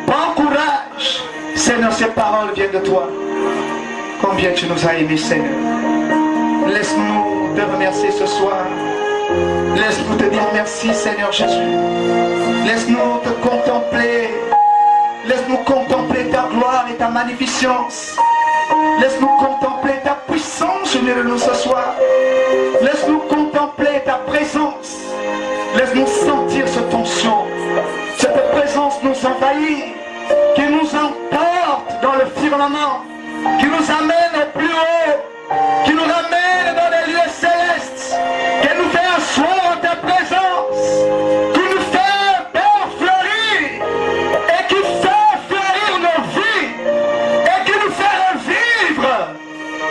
Prends courage. Seigneur, ces paroles viennent de toi. Combien tu nous as aimés, Seigneur. Laisse-nous te remercier ce soir. Laisse-nous te dire merci, Seigneur Jésus. Laisse-nous te contempler. Laisse-nous contempler ta gloire et ta magnificence. Laisse-nous contempler ta puissance au milieu de nous ce soir. Laisse-nous contempler ta présence. Laisse-nous sentir cette onction. Cette présence nous envahit, qui nous emporte dans le firmament, qui nous amène au plus haut, qui nous ramène dans les lieux célestes, qui nous fait asseoir en ta présence, qui nous fait faire fleurir, et qui fait fleurir nos vies, et qui nous fait revivre,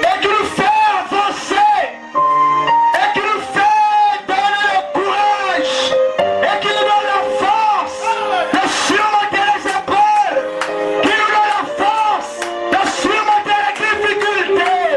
et qui nous fait avancer, et qui nous fait donner le courage, et qui nous donne la force de surmonter les épreuves, qui nous donne la force de surmonter les difficultés,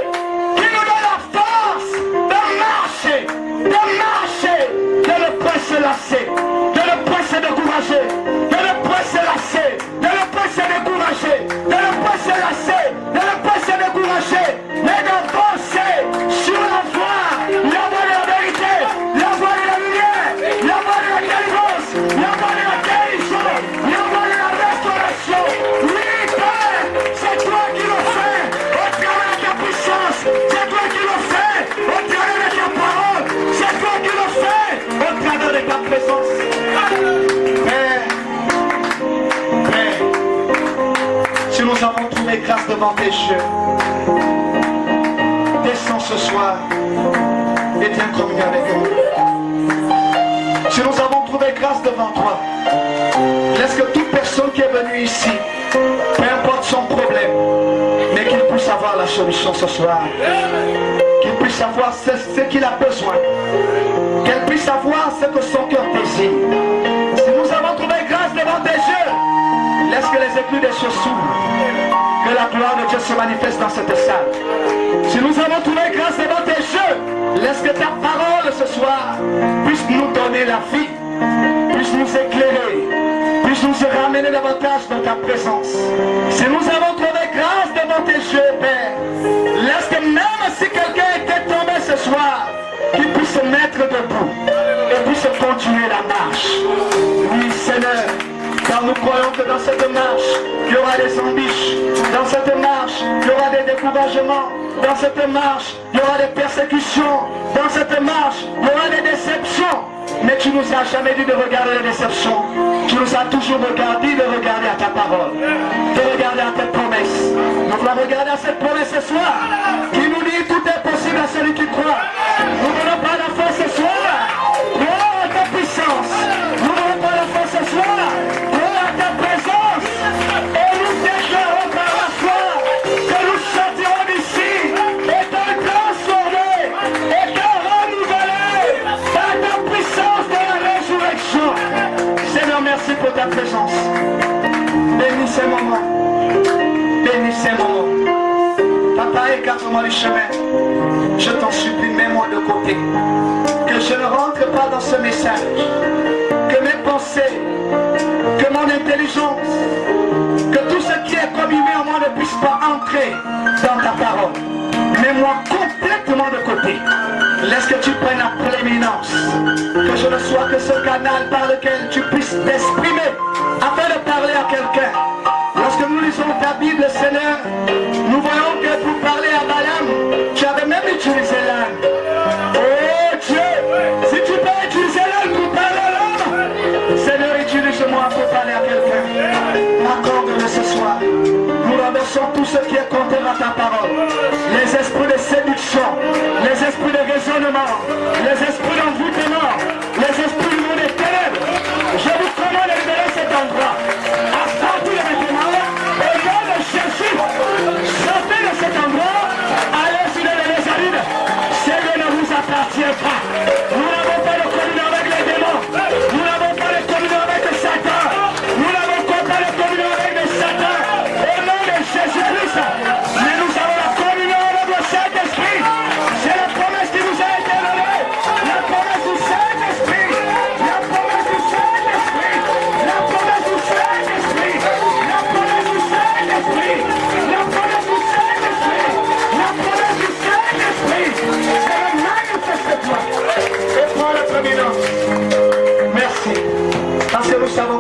qui nous donne la force de marcher, de ne pas se lasser, de ne pas se décourager, de ne pas se lasser, de ne pas se décourager, de ne pas se lasser, de ne pas se décourager, mais d'avancer sur la voie de la vérité, la voie de la lumière, la voie de la délivrance, la voie de la guérison, la voie de la restauration. Oui, Père, c'est toi qui le fais au travers de ta puissance, c'est toi qui le fais au travers de ta parole, c'est toi qui le fais au travers de ta présence. Père, si nous avons trouvé grâce devant tes yeux, descends ce soir et viens communier avec nous. Si nous avons trouvé grâce devant toi, laisse que toute personne qui est venue ici, peu importe son problème, mais qu'il puisse avoir la solution ce soir, qu'il puisse avoir ce qu'il a besoin, qu'elle puisse avoir ce que son cœur désire. Si nous avons trouvé grâce devant tes yeux, laisse que les éclus des cieux s'ouvrent, que la gloire de Dieu se manifeste dans cette salle. Si nous avons trouvé grâce devant tes yeux, laisse que ta parole ce soir puisse nous donner la vie, puisse nous éclairer, puisse nous ramener davantage dans ta présence. Si nous avons trouvé grâce devant tes yeux, Père, laisse que même si quelqu'un était tombé ce soir, qu'il puisse se mettre debout et puisse continuer la marche. Oui, Seigneur, car nous croyons que dans cette marche, il y aura des embûches. Dans cette marche, il y aura des découragements. Dans cette marche, il y aura des persécutions. Dans cette marche, il y aura des déceptions. Mais tu nous as jamais dit de regarder les déceptions. Tu nous as toujours dit de regarder à ta parole, de regarder à tes promesses. Nous voulons regarder à cette promesse ce soir, qui nous dit tout est possible à celui qui croit. Nous ne voulons pas la foi ce soir. Crois à ta puissance. Nous ne voulons pas la foi ce soir. Crois à ta présence. Et nous déclarons par la foi que nous sortirons d'ici étant transformés, étant renouvelés par ta puissance de la résurrection. Seigneur, merci pour ta présence. Bénis ces moments. Bénis ces moments. Papa, écarte-moi du chemin. Je t'en supplie, mets-moi de côté. Que je ne rentre pas dans ce message. Que mes pensées, que mon intelligence, que tout ce qui est combiné en moi ne puisse pas entrer dans ta parole. Mets-moi complètement de côté. Laisse que tu prennes la prééminence. Que je ne sois que ce canal par lequel tu puisses t'exprimer afin de parler à quelqu'un. Lorsque nous lisons ta Bible, Seigneur, nous voyons que pour parler à Balaam, tu avais même utilisé l'âne. Oh Dieu, si tu peux utiliser l'âne pour parler à l'homme, Seigneur, utilise-moi pour parler à quelqu'un. Accorde-le ce soir. Nous renversons tout ce qui est contraire à ta parole. Les esprits de séduction, les esprits de raisonnement, les esprits d'envoûtement, les esprits du monde des ténèbres. Je vous commande de libérer cet endroit. À partir de maintenant, au nom de Jésus, sortez de cet endroit, allez sur les Nazarines. Ce lieu ne vous appartient pas. Nous n'avons pas de communion avec les démons. Nous n'avons pas de communion avec le Satan. Nous n'avons pas de communion avec le Satan. Au nom de Jésus-Christ.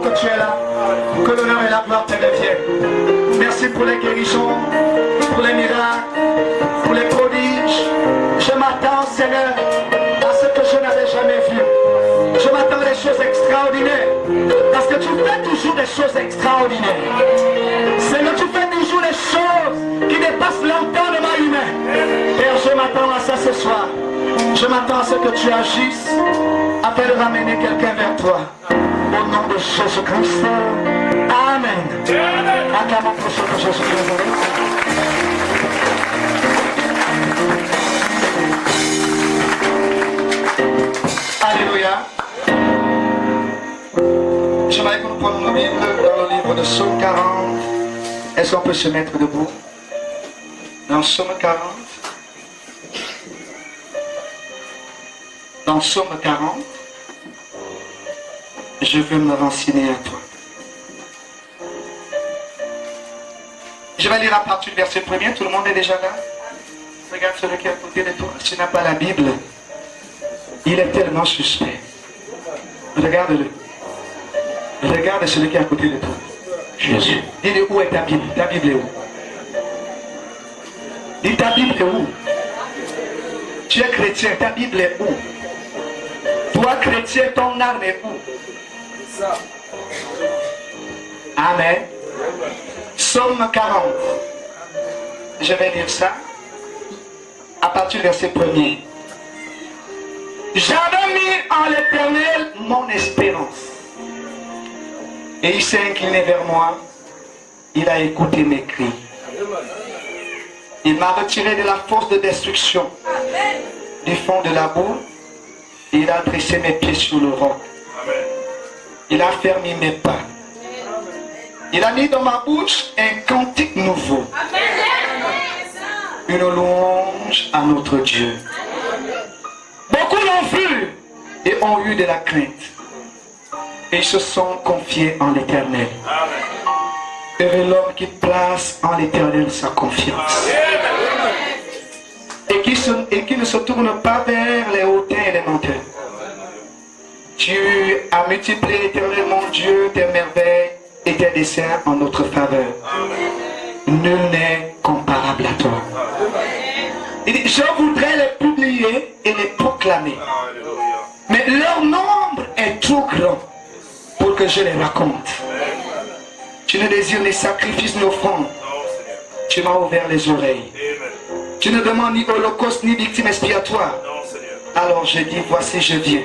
que tu es là. Que l'honneur et la gloire te reviennent. Merci pour les guérisons, pour les miracles, pour les prodiges. Je m'attends, Seigneur, à ce que je n'avais jamais vu. Je m'attends à des choses extraordinaires. Parce que tu fais toujours des choses extraordinaires. Seigneur, tu fais toujours des choses qui dépassent l'entendement humain. Père, je m'attends à ça ce soir. Je m'attends à ce que tu agisses afin de ramener quelqu'un vers toi. Au nom de Jésus-Christ. Amen. Acclamons pour ce que Jésus-Christ. Alléluia. J'aimerais que nous prenions nos Bibles dans le livre de Psaume 40. Est-ce qu'on peut se mettre debout? Dans Psaume 40. Dans Psaume 40, je veux me renseigner à toi. Je vais lire à partir du verset 1er. Tout le monde est déjà là? Regarde celui qui est à côté de toi. Si tu n'as pas la Bible, il est tellement suspect. Regarde-le. Regarde celui qui est à côté de toi. Jésus. Dis-le, où est ta Bible? Ta Bible est où? Dis, ta Bible est où? Tu es chrétien, ta Bible est où? Toi, chrétien, ton âme est où? Amen. Psaume 40. Je vais lire ça à partir du verset 1er. J'avais mis en l'Éternel mon espérance. Et il s'est incliné vers moi. Il a écouté mes cris. Il m'a retiré de la force de destruction, du fond de la boue. Et il a dressé mes pieds sur le roc. Il a fermé mes pas. Il a mis dans ma bouche un cantique nouveau. Une louange à notre Dieu. Beaucoup l'ont vu et ont eu de la crainte. Et ils se sont confiés en l'Éternel. Heureux l'homme qui place en l'Éternel sa confiance. Et qui ne se tourne pas vers les hautains et les menteurs. Tu as multiplié, Éternel mon Dieu, tes merveilles et tes desseins en notre faveur. Nul n'est comparable à toi. Il dit, je voudrais les publier et les proclamer. Mais leur nombre est trop grand pour que je les raconte. Tu ne désires ni sacrifice ni offrande. Tu m'as ouvert les oreilles. Tu ne demandes ni holocauste ni victime expiatoire. Alors je dis, voici je viens.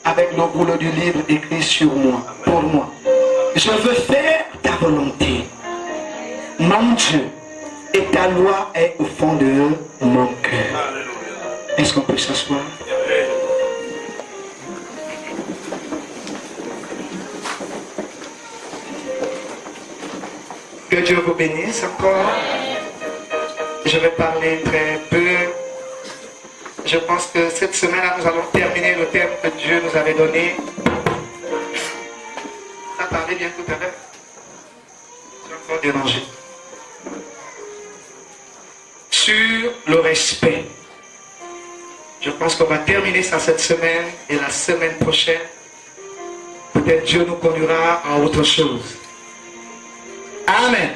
Avec le rouleau du livre écrit sur moi, pour moi. Je veux faire ta volonté. Mon Dieu, et ta loi est au fond de mon cœur. Est-ce qu'on peut s'asseoir? Que Dieu vous bénisse encore. Je vais parler très peu. Je pense que cette semaine-là, nous allons terminer le thème que Dieu nous avait donné. Ça parlait bien tout à l'heure. C'est encore dérangé. Sur le respect. Je pense qu'on va terminer ça cette semaine et la semaine prochaine. Peut-être Dieu nous conduira à autre chose. Amen.